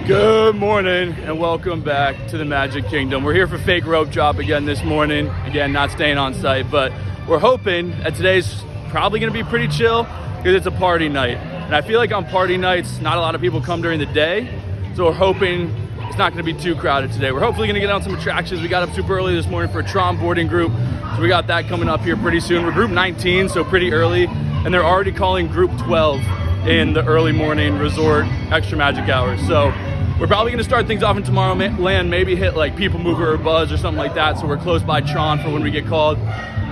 Good morning and welcome back to the Magic Kingdom. We're here for fake rope drop again this morning. Again, not staying on site, but we're hoping that today's probably gonna be pretty chill because it's a party night. And I feel like on party nights, not a lot of people come during the day. So we're hoping it's not gonna be too crowded today. We're hopefully gonna get on some attractions. We got up super early this morning for a Tron boarding group. So we got that coming up here pretty soon. We're group 19, so pretty early. And they're already calling group 12 in the early morning resort extra magic hours. So we're probably gonna start things off in Tomorrowland, maybe hit like People Mover or Buzz or something like that, so we're close by Tron for when we get called.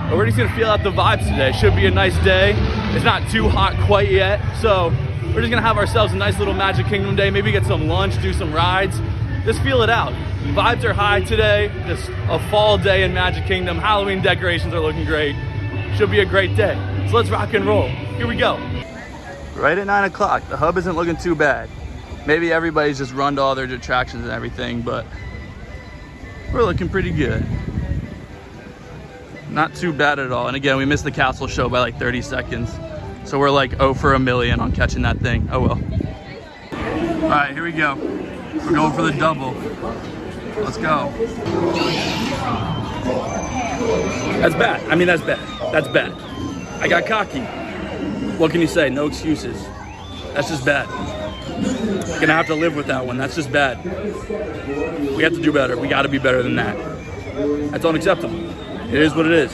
But we're just gonna feel out the vibes today. Should be a nice day. It's not too hot quite yet, so we're just gonna have ourselves a nice little Magic Kingdom day, maybe get some lunch, do some rides, just feel it out. Vibes are high today, just a fall day in Magic Kingdom. Halloween decorations are looking great. Should be a great day. So let's rock and roll. Here we go. Right at 9 o'clock, the hub isn't looking too bad. Maybe everybody's just run to all their attractions and everything, but we're looking pretty good. Not too bad at all. And again, we missed the castle show by like 30 seconds. So we're like 0 for a million on catching that thing. Oh well. All right, here we go. We're going for the double. Let's go. That's bad. I mean, that's bad. That's bad. I got cocky. What can you say? No excuses. That's just bad. Gonna have to live with that one. That's just bad. We have to do better. We got to be better than that. That's unacceptable. It is what it is.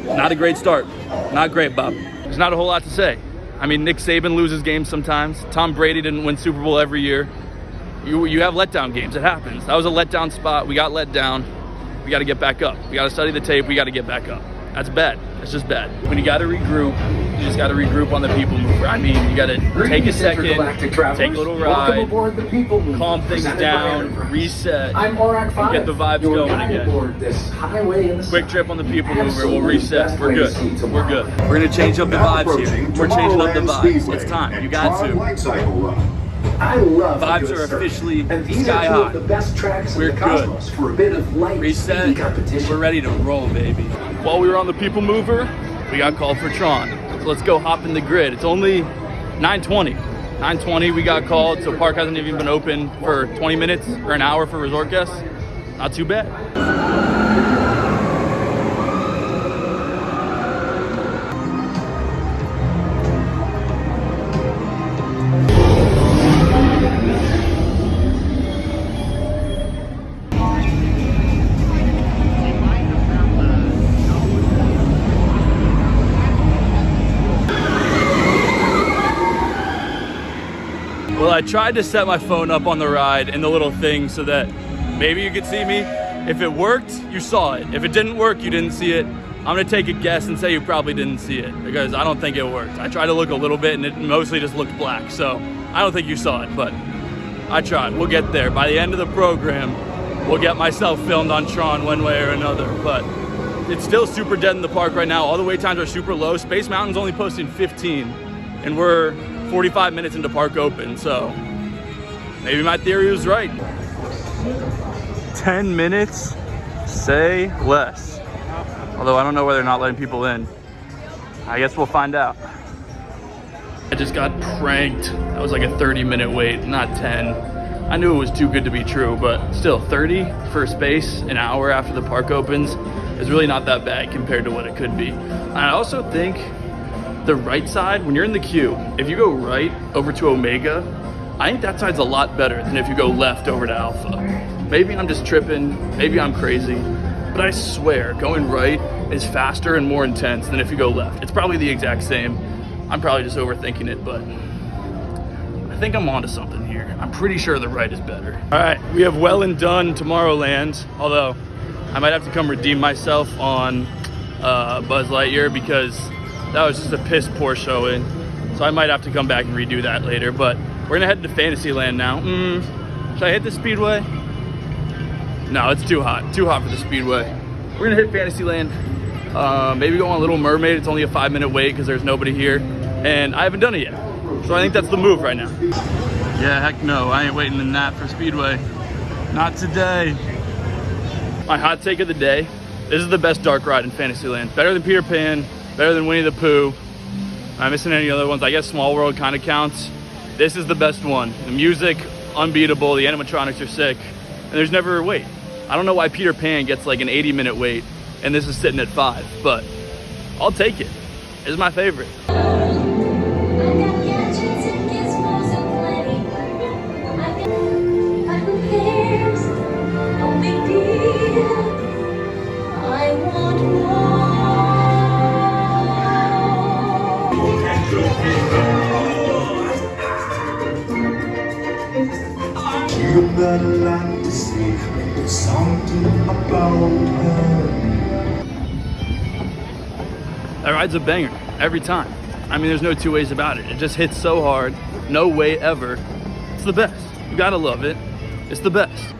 Not a great start. Not great, Bob. There's not a whole lot to say. I mean, Nick Saban loses games sometimes. Tom Brady didn't win Super Bowl every year. You have letdown games. It happens. That was a letdown spot. We got let down. We got to get back up. We got to study the tape. We got to get back up. That's bad. That's just bad. When you got to regroup, you just got to regroup on the People Mover. I mean, you got to take a second, take a little ride, calm things down, reset, and get the vibes going again. Quick trip on the People Mover, we'll reset. We're good. We're good. We're going to change up the vibes here. We're changing up the vibes. It's time. You got to. Vibes are officially sky high. We're good. For a bit of light reset. We're ready to roll, baby. While we were on the People Mover, we got called for Tron. So let's go hop in the grid. It's only 9:20. 9:20 we got called, so park hasn't even been open for 20 minutes or an hour for resort guests. Not too bad. Well, I tried to set my phone up on the ride in the little thing so that maybe you could see me. If it worked, you saw it. If it didn't work, you didn't see it. I'm gonna take a guess and say you probably didn't see it because I don't think it worked. I tried to look a little bit and it mostly just looked black. So I don't think you saw it, but I tried. We'll get there. By the end of the program, we'll get myself filmed on Tron one way or another, but it's still super dead in the park right now. All the wait times are super low. Space Mountain's only posting 15 and we're 45 minutes into park open, so maybe my theory was right. 10 minutes, say less. Although I don't know whether they're not letting people in. I guess we'll find out. I just got pranked. That was like a 30-minute wait, not 10. I knew it was too good to be true, but still 30 for space an hour after the park opens is really not that bad compared to what it could be. I also think the right side, when you're in the queue, if you go right over to Omega, I think that side's a lot better than if you go left over to Alpha. Maybe I'm just tripping, maybe I'm crazy, but I swear going right is faster and more intense than if you go left. It's probably the exact same. I'm probably just overthinking it, but I think I'm onto something here. I'm pretty sure the right is better. All right, we have well and done Tomorrowland, although I might have to come redeem myself on Buzz Lightyear because that was just a piss poor showing. So I might have to come back and redo that later, but we're gonna head to Fantasyland now. Should I hit the Speedway? No, it's too hot for the Speedway. We're gonna hit Fantasyland. Maybe go on Little Mermaid. It's only a 5-minute wait because there's nobody here. And I haven't done it yet. So I think that's the move right now. Yeah, heck no, I ain't waiting in that for Speedway. Not today. My hot take of the day, this is the best dark ride in Fantasyland. Better than Peter Pan, better than Winnie the Pooh. Am I missing any other ones? I guess Small World kind of counts. This is the best one. The music, unbeatable. The animatronics are sick. And there's never a wait. I don't know why Peter Pan gets like an 80-minute wait and this is sitting at 5, but I'll take it. It's my favorite. You've got a lot to say, there's something about her. That ride's a banger every time. I mean, there's no two ways about it. It just hits so hard, no way ever. It's the best. You gotta love it. It's the best.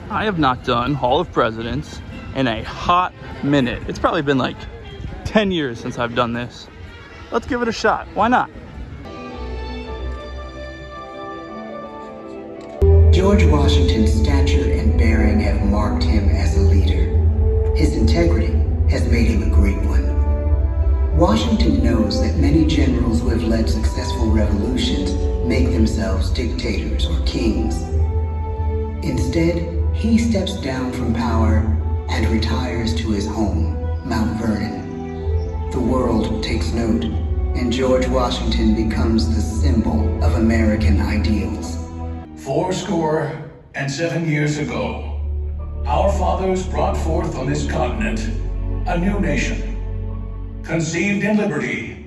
I have not done Hall of Presidents in a hot minute. It's probably been like 10 years since I've done this. Let's give it a shot. Why not? George Washington's stature and bearing have marked him as a leader. His integrity has made him a great one. Washington knows that many generals who have led successful revolutions make themselves dictators or kings. Instead, he steps down from power and retires to his home, Mount Vernon. The world takes note, and George Washington becomes the symbol of American ideals. 77 years ago, our fathers brought forth on this continent a new nation, conceived in liberty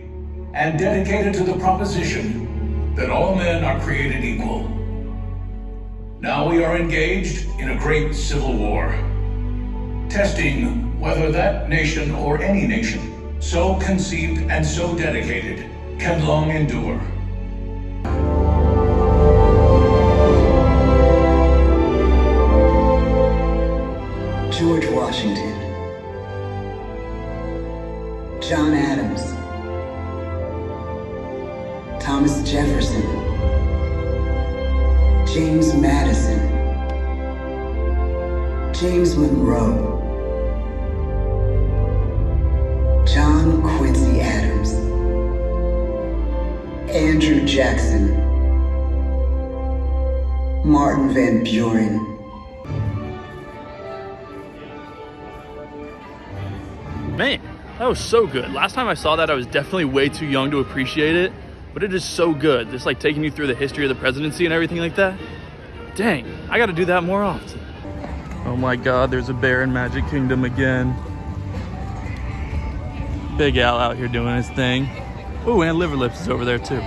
and dedicated to the proposition that all men are created equal. Now we are engaged in a great civil war, testing whether that nation or any nation, so conceived and so dedicated, can long endure. George Washington, John Adams, Thomas Jefferson, James Madison, James Monroe, John Quincy Adams, Andrew Jackson, Martin Van Buren. Man, that was so good. Last time I saw that, I was definitely way too young to appreciate it, but it is so good. Just like taking you through the history of the presidency and everything like that. Dang, I gotta do that more often. Oh my God, there's a bear in Magic Kingdom again. Big Al out here doing his thing. Ooh, and Liver Lips is over there too.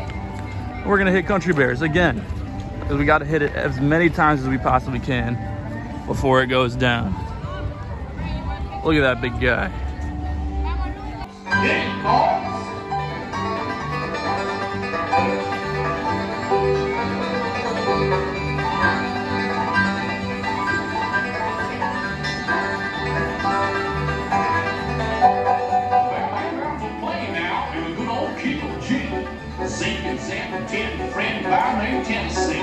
We're gonna hit Country Bears again, because we gotta hit it as many times as we possibly can before it goes down. Look at that big guy. Friend by name Tennessee.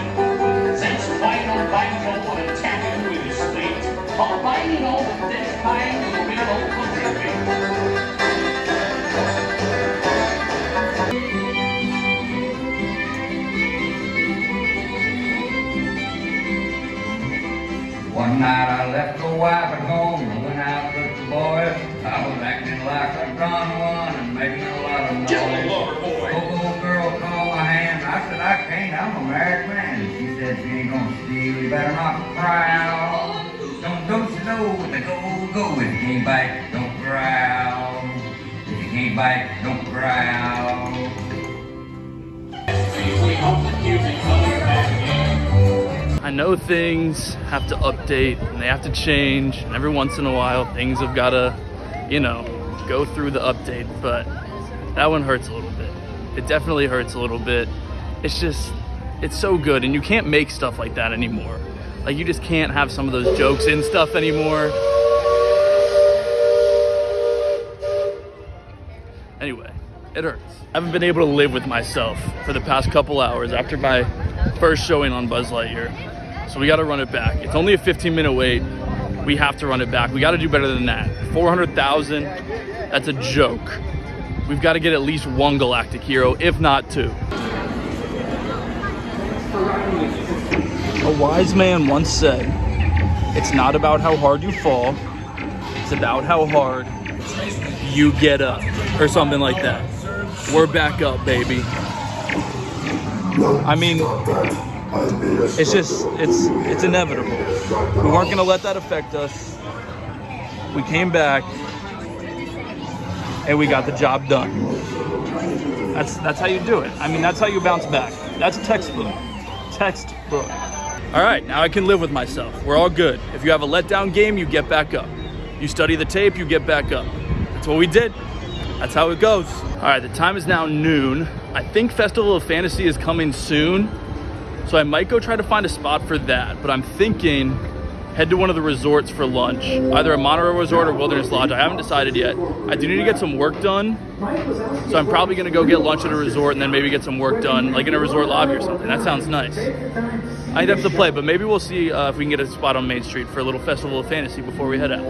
Since playing on banjo and tapping with his feet, while banging on this thing with a real old country beat. One night I left the wife at home and went out with the boys. I was acting like a drawn one and making a lot of noise. Old girl called my hand. I said, I can't, I'm a married man. She said, if you ain't gonna steal, you better not growl. Don't slow with the go. If you can't bite, don't growl. If you can't bite, don't growl. I know things have to update and they have to change, and every once in a while things have gotta, you know, go through the update, but that one hurts a little bit. It definitely hurts a little bit. It's just, it's so good, and you can't make stuff like that anymore. Like, you just can't have some of those jokes in stuff anymore. Anyway, it hurts. I haven't been able to live with myself for the past couple hours after my first showing on Buzz Lightyear. So we gotta run it back. It's only a 15-minute wait. We have to run it back. We gotta do better than that. 400,000, that's a joke. We've gotta get at least one galactic hero, if not two. wise man once said, it's not about how hard you fall, it's about how hard you get up, or something like that. We're back up, baby. I mean, it's just, it's inevitable. We weren't gonna let that affect us. We came back and we got the job done. That's how you do it. I mean, that's how you bounce back. That's textbook. Textbook. All right, now I can live with myself. We're all good. If you have a letdown game, you get back up. You study the tape, you get back up. That's what we did. That's how it goes. All right, the time is now noon. I think Festival of Fantasy is coming soon, so I might go try to find a spot for that, but I'm thinking head to one of the resorts for lunch, either a monorail resort or Wilderness Lodge. I haven't decided yet. I do need to get some work done, so I'm probably gonna go get lunch at a resort and then maybe get some work done, like in a resort lobby or something. That sounds nice. I'd have to play, but maybe we'll see if we can get a spot on Main Street for a little Festival of Fantasy before we head out.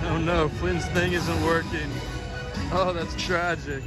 Oh no, Flynn's thing isn't working. Oh, that's tragic.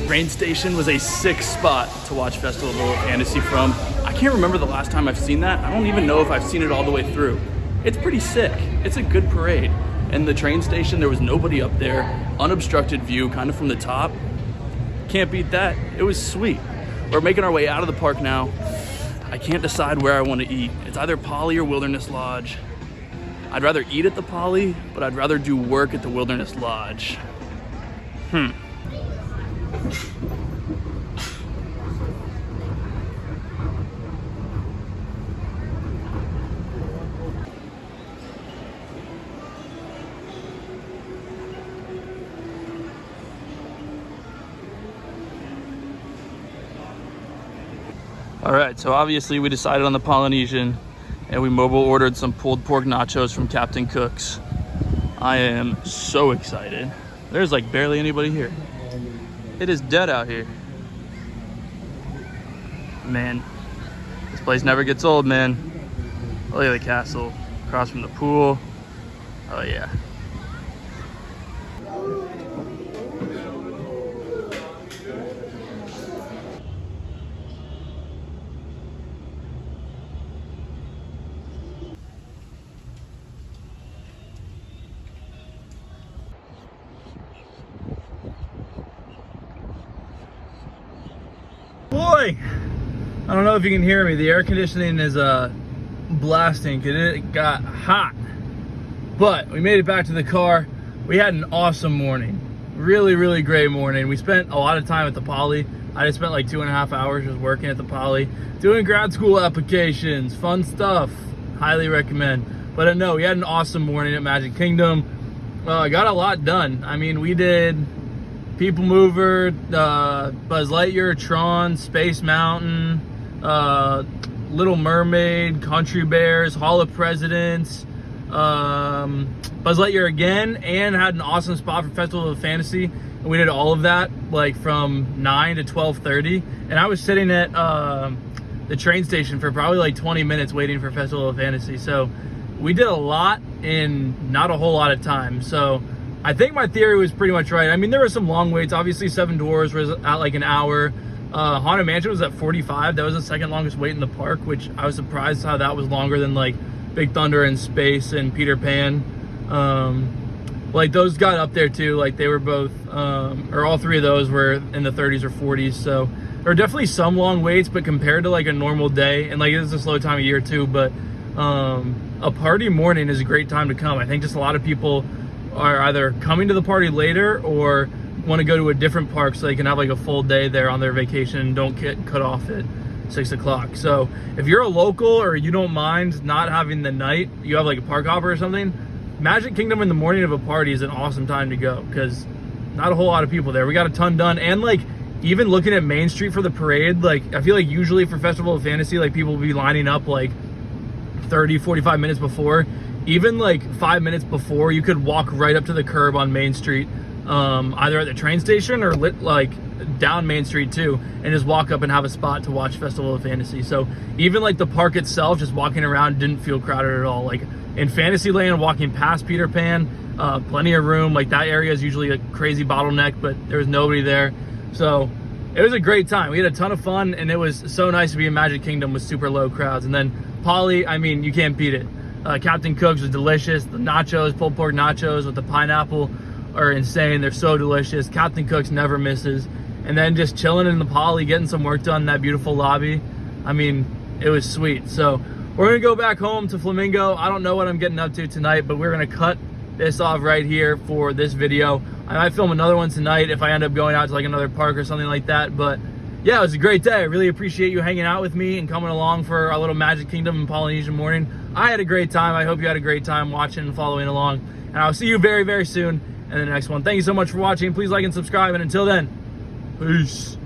Train station was a sick spot to watch Festival of Fantasy from. I can't remember the last time I've seen that. I don't even know if I've seen it all the way through. It's pretty sick. It's a good parade. And the train station, there was nobody up there. Unobstructed view, kind of from the top. Can't beat that. It was sweet. We're making our way out of the park now. I can't decide where I want to eat. It's either Poly or Wilderness Lodge. I'd rather eat at the Poly, but I'd rather do work at the Wilderness Lodge. All right, so obviously we decided on the Polynesian and we mobile ordered some pulled pork nachos from Captain Cook's. I am so excited. There's like barely anybody here. It is dead out here. Man, this place never gets old, man. Look at the castle across from the pool. Oh yeah. Boy, I don't know if you can hear me. The air conditioning is blasting because it got hot. But we made it back to the car. We had an awesome morning. Really great morning. We spent a lot of time at the Poly. I just spent like 2.5 hours just working at the Poly, doing grad school applications, fun stuff. Highly recommend. But no, we had an awesome morning at Magic Kingdom. I got a lot done. I mean, we did People Mover, Buzz Lightyear, Tron, Space Mountain, Little Mermaid, Country Bears, Hall of Presidents, Buzz Lightyear again, and had an awesome spot for Festival of Fantasy. And we did all of that like from 9 to 12:30. And I was sitting at the train station for probably like 20 minutes waiting for Festival of Fantasy. So we did a lot in not a whole lot of time. So I think my theory was pretty much right. I mean, there were some long waits. Obviously, Seven Dwarfs was at like an hour. Haunted Mansion was at 45. That was the second longest wait in the park, which I was surprised how that was longer than like Big Thunder and Space and Peter Pan. Like those got up there too. Like they were both, or all three of those were in the 30s or 40s. So there are definitely some long waits, but compared to like a normal day, and like it's a slow time of year too, but a party morning is a great time to come. I think just a lot of people are either coming to the party later or want to go to a different park so they can have like a full day there on their vacation and don't get cut off at 6 o'clock. So if you're a local or you don't mind not having the night, you have like a park hopper or something, Magic Kingdom in the morning of a party is an awesome time to go because not a whole lot of people there. We got a ton done. And like even looking at Main Street for the parade, like I feel like usually for Festival of Fantasy, like people will be lining up like 30, 45 minutes before. Even like 5 minutes before, you could walk right up to the curb on Main Street, either at the train station or like down Main Street too, and just walk up and have a spot to watch Festival of Fantasy. So even like the park itself, just walking around didn't feel crowded at all. Like in Fantasyland, walking past Peter Pan, plenty of room. Like that area is usually a crazy bottleneck, but there was nobody there. So it was a great time. We had a ton of fun, and it was so nice to be in Magic Kingdom with super low crowds. And then Polly, I mean, you can't beat it. Captain Cook's was delicious. The nachos, pulled pork nachos with the pineapple are insane. They're so delicious. Captain Cook's never misses. And then just chilling in the Poly, getting some work done in that beautiful lobby. I mean, it was sweet. So we're gonna go back home to Flamingo. I don't know what I'm getting up to tonight, but we're gonna cut this off right here for this video. I might film another one tonight if I end up going out to like another park or something like that. But yeah, it was a great day. I really appreciate you hanging out with me and coming along for our little Magic Kingdom and Polynesian morning. I had a great time. I hope you had a great time watching and following along. And I'll see you very, very soon in the next one. Thank you so much for watching. Please like and subscribe. And until then, peace.